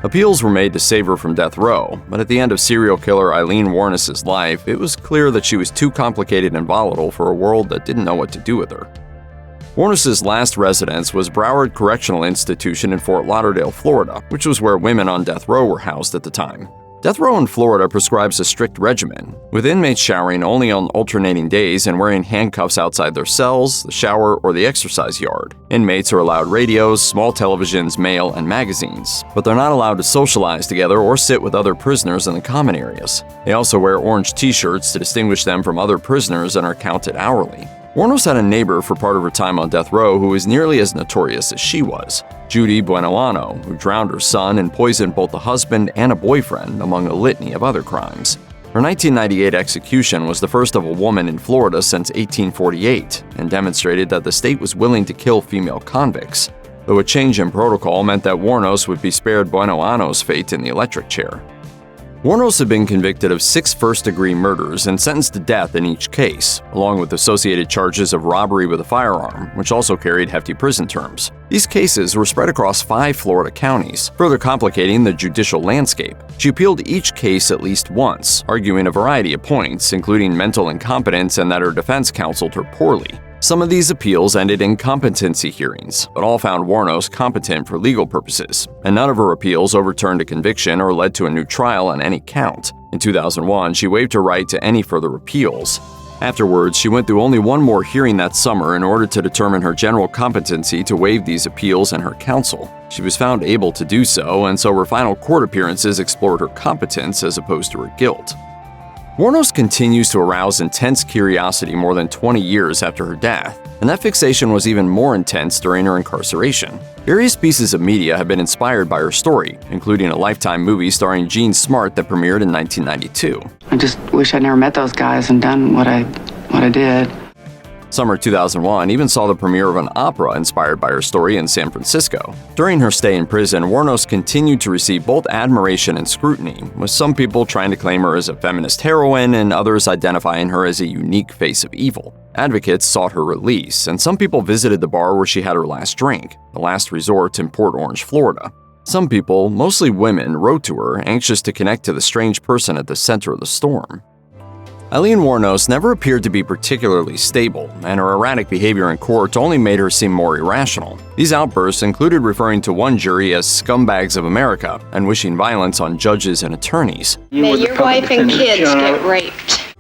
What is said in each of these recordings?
Appeals were made to save her from death row, but at the end of serial killer Aileen Wuornos' life, it was clear that she was too complicated and volatile for a world that didn't know what to do with her. Wuornos' last residence was Broward Correctional Institution in Fort Lauderdale, Florida, which was where women on death row were housed at the time. Death row in Florida prescribes a strict regimen, with inmates showering only on alternating days and wearing handcuffs outside their cells, the shower, or the exercise yard. Inmates are allowed radios, small televisions, mail, and magazines, but they're not allowed to socialize together or sit with other prisoners in the common areas. They also wear orange t-shirts to distinguish them from other prisoners and are counted hourly. Wuornos had a neighbor for part of her time on death row who was nearly as notorious as she was, Judy Buenoano, who drowned her son and poisoned both a husband and a boyfriend, among a litany of other crimes. Her 1998 execution was the first of a woman in Florida since 1848 and demonstrated that the state was willing to kill female convicts, though a change in protocol meant that Wuornos would be spared Buenoano's fate in the electric chair. Wuornos had been convicted of 6 first-degree murders and sentenced to death in each case, along with associated charges of robbery with a firearm, which also carried hefty prison terms. These cases were spread across 5 Florida counties, further complicating the judicial landscape. She appealed each case at least once, arguing a variety of points, including mental incompetence and that her defense counseled her poorly. Some of these appeals ended in competency hearings, but all found Wuornos competent for legal purposes, and none of her appeals overturned a conviction or led to a new trial on any count. In 2001, she waived her right to any further appeals. Afterwards, she went through only one more hearing that summer in order to determine her general competency to waive these appeals and her counsel. She was found able to do so, and so her final court appearances explored her competence as opposed to her guilt. Wuornos continues to arouse intense curiosity more than 20 years after her death, and that fixation was even more intense during her incarceration. Various pieces of media have been inspired by her story, including a Lifetime movie starring Gene Smart that premiered in 1992. I just wish I'd never met those guys and done what I did. Summer 2001 even saw the premiere of an opera inspired by her story in San Francisco. During her stay in prison, Wuornos continued to receive both admiration and scrutiny, with some people trying to claim her as a feminist heroine and others identifying her as a unique face of evil. Advocates sought her release, and some people visited the bar where she had her last drink, the Last Resort in Port Orange, Florida. Some people, mostly women, wrote to her, anxious to connect to the strange person at the center of the storm. Aileen Wuornos never appeared to be particularly stable, and her erratic behavior in court only made her seem more irrational. These outbursts included referring to one jury as scumbags of America and wishing violence on judges and attorneys. May your wife and kids get raped.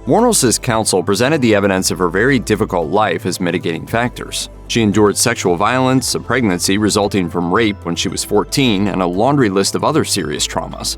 Wuornos' counsel presented the evidence of her very difficult life as mitigating factors. She endured sexual violence, a pregnancy resulting from rape when she was 14, and a laundry list of other serious traumas.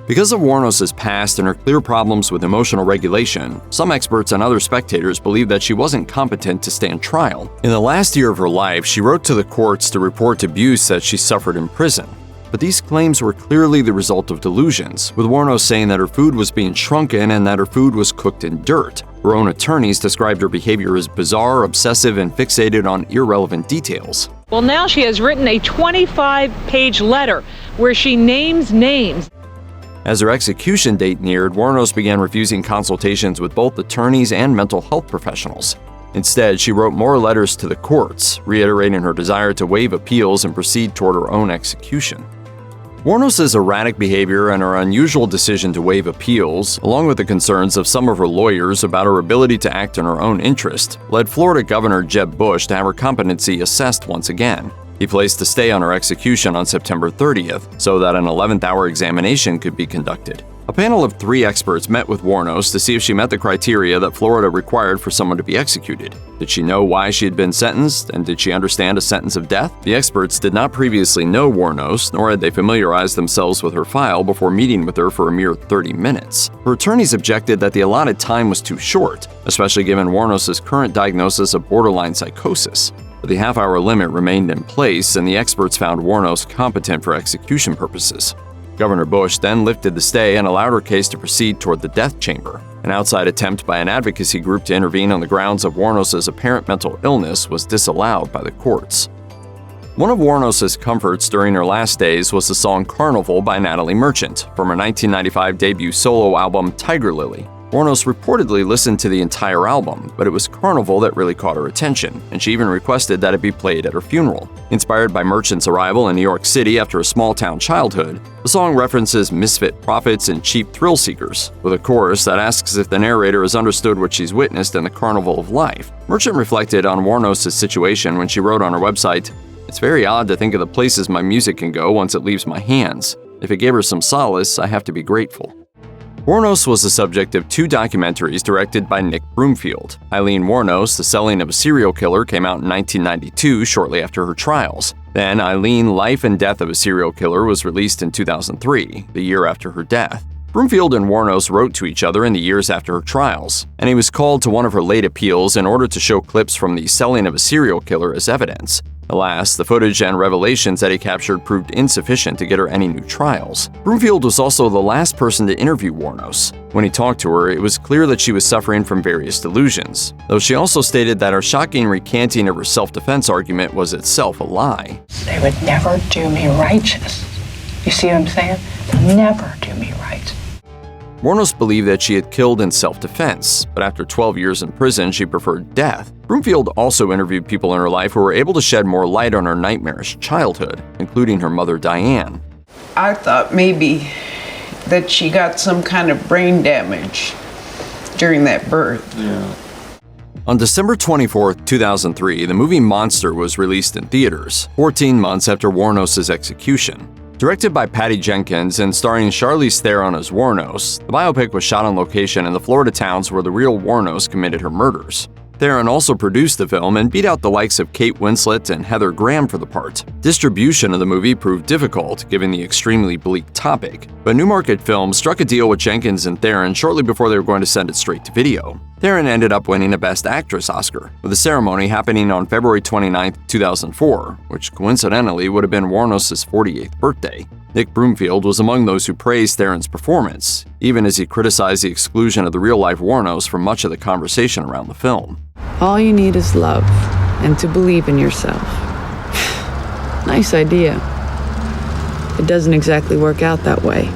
Because of Wuornos' past and her clear problems with emotional regulation, some experts and other spectators believe that she wasn't competent to stand trial. In the last year of her life, she wrote to the courts to report abuse that she suffered in prison. But these claims were clearly the result of delusions, with Wuornos saying that her food was being shrunken and that her food was cooked in dirt. Her own attorneys described her behavior as bizarre, obsessive, and fixated on irrelevant details. Well, now she has written a 25-page letter where she names names. As her execution date neared, Wuornos began refusing consultations with both attorneys and mental health professionals. Instead, she wrote more letters to the courts, reiterating her desire to waive appeals and proceed toward her own execution. Wuornos' erratic behavior and her unusual decision to waive appeals, along with the concerns of some of her lawyers about her ability to act in her own interest, led Florida Governor Jeb Bush to have her competency assessed once again. He placed a stay on her execution on September 30th so that an 11th-hour examination could be conducted. A panel of 3 experts met with Wuornos to see if she met the criteria that Florida required for someone to be executed. Did she know why she had been sentenced, and did she understand a sentence of death? The experts did not previously know Wuornos, nor had they familiarized themselves with her file before meeting with her for a mere 30 minutes. Her attorneys objected that the allotted time was too short, especially given Wuornos' current diagnosis of borderline psychosis. But the half-hour limit remained in place, and the experts found Wuornos competent for execution purposes. Governor Bush then lifted the stay and allowed her case to proceed toward the death chamber. An outside attempt by an advocacy group to intervene on the grounds of Wuornos' apparent mental illness was disallowed by the courts. One of Wuornos' comforts during her last days was the song Carnival by Natalie Merchant from her 1995 debut solo album Tiger Lily. Wuornos reportedly listened to the entire album, but it was Carnival that really caught her attention, and she even requested that it be played at her funeral. Inspired by Merchant's arrival in New York City after a small-town childhood, the song references misfit prophets and cheap thrill seekers, with a chorus that asks if the narrator has understood what she's witnessed in the carnival of life. Merchant reflected on Wuornos' situation when she wrote on her website, "It's very odd to think of the places my music can go once it leaves my hands. If it gave her some solace, I have to be grateful." Wuornos was the subject of 2 documentaries directed by Nick Broomfield. Aileen Wuornos, The Selling of a Serial Killer, came out in 1992, shortly after her trials. Then Aileen, Life and Death of a Serial Killer was released in 2003, the year after her death. Broomfield and Wuornos wrote to each other in the years after her trials, and he was called to one of her late appeals in order to show clips from The Selling of a Serial Killer as evidence. Alas, the footage and revelations that he captured proved insufficient to get her any new trials. Broomfield was also the last person to interview Wuornos. When he talked to her, it was clear that she was suffering from various delusions, though she also stated that her shocking recanting of her self-defense argument was itself a lie. They would never do me righteous. You see what I'm saying? They'll never do me right. Wuornos believed that she had killed in self-defense, but after 12 years in prison, she preferred death. Broomfield also interviewed people in her life who were able to shed more light on her nightmarish childhood, including her mother Diane. I thought maybe that she got some kind of brain damage during that birth. On December 24, 2003, the movie Monster was released in theaters, 14 months after Wuornos' execution. Directed by Patty Jenkins and starring Charlize Theron as Wuornos, the biopic was shot on location in the Florida towns where the real Wuornos committed her murders. Theron also produced the film and beat out the likes of Kate Winslet and Heather Graham for the part. Distribution of the movie proved difficult, given the extremely bleak topic, but Newmarket Films struck a deal with Jenkins and Theron shortly before they were going to send it straight to video. Theron ended up winning a Best Actress Oscar, with the ceremony happening on February 29, 2004, which coincidentally would have been Wuornos' 48th birthday. Nick Broomfield was among those who praised Theron's performance, even as he criticized the exclusion of the real-life Wuornos from much of the conversation around the film. All you need is love and to believe in yourself. Nice idea. It doesn't exactly work out that way.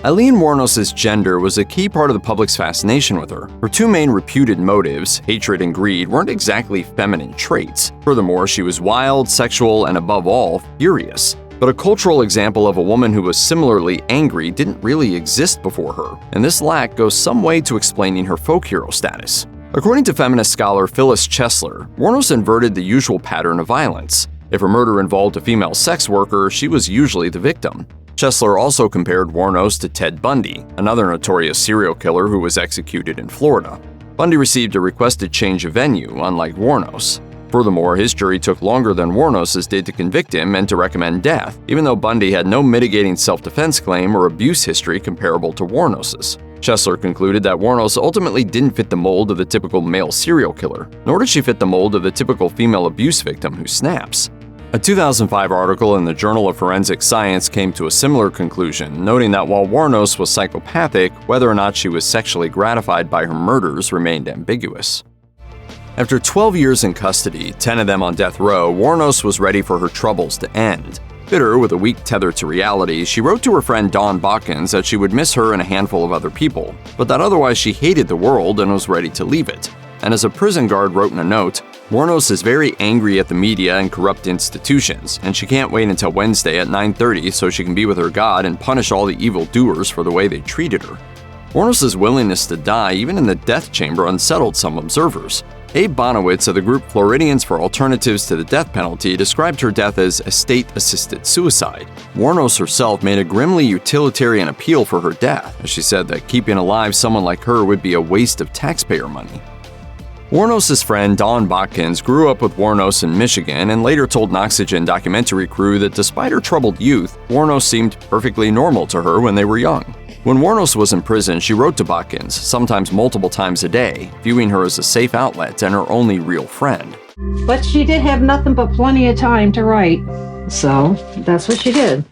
Aileen Wuornos' gender was a key part of the public's fascination with her. Her 2 main reputed motives, hatred and greed, weren't exactly feminine traits. Furthermore, she was wild, sexual, and above all, furious. But a cultural example of a woman who was similarly angry didn't really exist before her, and this lack goes some way to explaining her folk hero status. According to feminist scholar Phyllis Chesler, Wuornos inverted the usual pattern of violence. If a murder involved a female sex worker, she was usually the victim. Chesler also compared Wuornos to Ted Bundy, another notorious serial killer who was executed in Florida. Bundy received a requested change of venue, unlike Wuornos. Furthermore, his jury took longer than Wuornos' did to convict him and to recommend death, even though Bundy had no mitigating self-defense claim or abuse history comparable to Wuornos'. Chesler concluded that Wuornos ultimately didn't fit the mold of the typical male serial killer, nor did she fit the mold of the typical female abuse victim who snaps. A 2005 article in the Journal of Forensic Science came to a similar conclusion, noting that while Wuornos was psychopathic, whether or not she was sexually gratified by her murders remained ambiguous. After 12 years in custody, 10 of them on death row, Wuornos was ready for her troubles to end. Bitter, with a weak tether to reality, she wrote to her friend Dawn Botkins that she would miss her and a handful of other people, but that otherwise she hated the world and was ready to leave it. And as a prison guard wrote in a note, Wuornos is very angry at the media and corrupt institutions, and she can't wait until Wednesday at 9:30 so she can be with her God and punish all the evildoers for the way they treated her. Wuornos' willingness to die, even in the death chamber, unsettled some observers. Abe Bonowitz of the group Floridians for Alternatives to the Death Penalty described her death as a state-assisted suicide. Wuornos herself made a grimly utilitarian appeal for her death, as she said that keeping alive someone like her would be a waste of taxpayer money. Wuornos' friend Dawn Botkins grew up with Wuornos in Michigan and later told an Oxygen documentary crew that despite her troubled youth, Wuornos seemed perfectly normal to her when they were young. When Wuornos was in prison, she wrote to Botkins, sometimes multiple times a day, viewing her as a safe outlet and her only real friend. But she did have nothing but plenty of time to write, so that's what she did.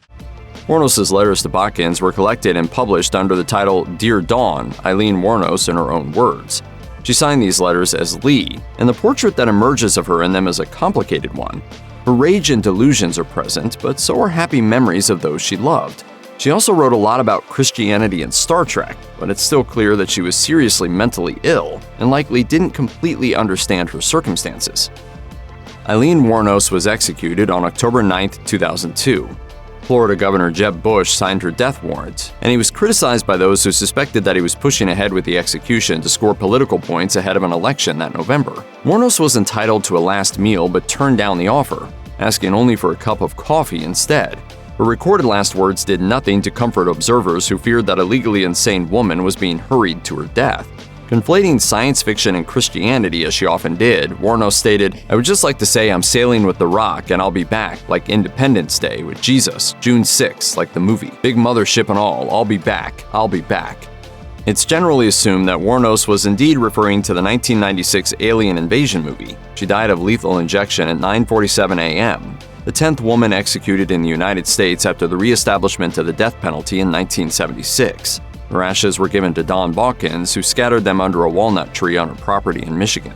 Wuornos' letters to Botkins were collected and published under the title Dear Dawn, Aileen Wuornos in her own words. She signed these letters as Lee, and the portrait that emerges of her in them is a complicated one. Her rage and delusions are present, but so are happy memories of those she loved. She also wrote a lot about Christianity and Star Trek, but it's still clear that she was seriously mentally ill and likely didn't completely understand her circumstances. Aileen Wuornos was executed on October 9, 2002. Florida Governor Jeb Bush signed her death warrant, and he was criticized by those who suspected that he was pushing ahead with the execution to score political points ahead of an election that November. Wuornos was entitled to a last meal but turned down the offer, asking only for a cup of coffee instead. Her recorded last words did nothing to comfort observers who feared that a legally insane woman was being hurried to her death. Conflating science fiction and Christianity as she often did, Wuornos stated, "I would just like to say I'm sailing with the rock and I'll be back, like Independence Day with Jesus, June 6, like the movie. Big mothership and all, I'll be back, I'll be back." It's generally assumed that Wuornos was indeed referring to the 1996 Alien Invasion movie. She died of lethal injection at 9:47 a.m., the 10th woman executed in the United States after the re-establishment of the death penalty in 1976. Her ashes were given to Don Balkins, who scattered them under a walnut tree on her property in Michigan.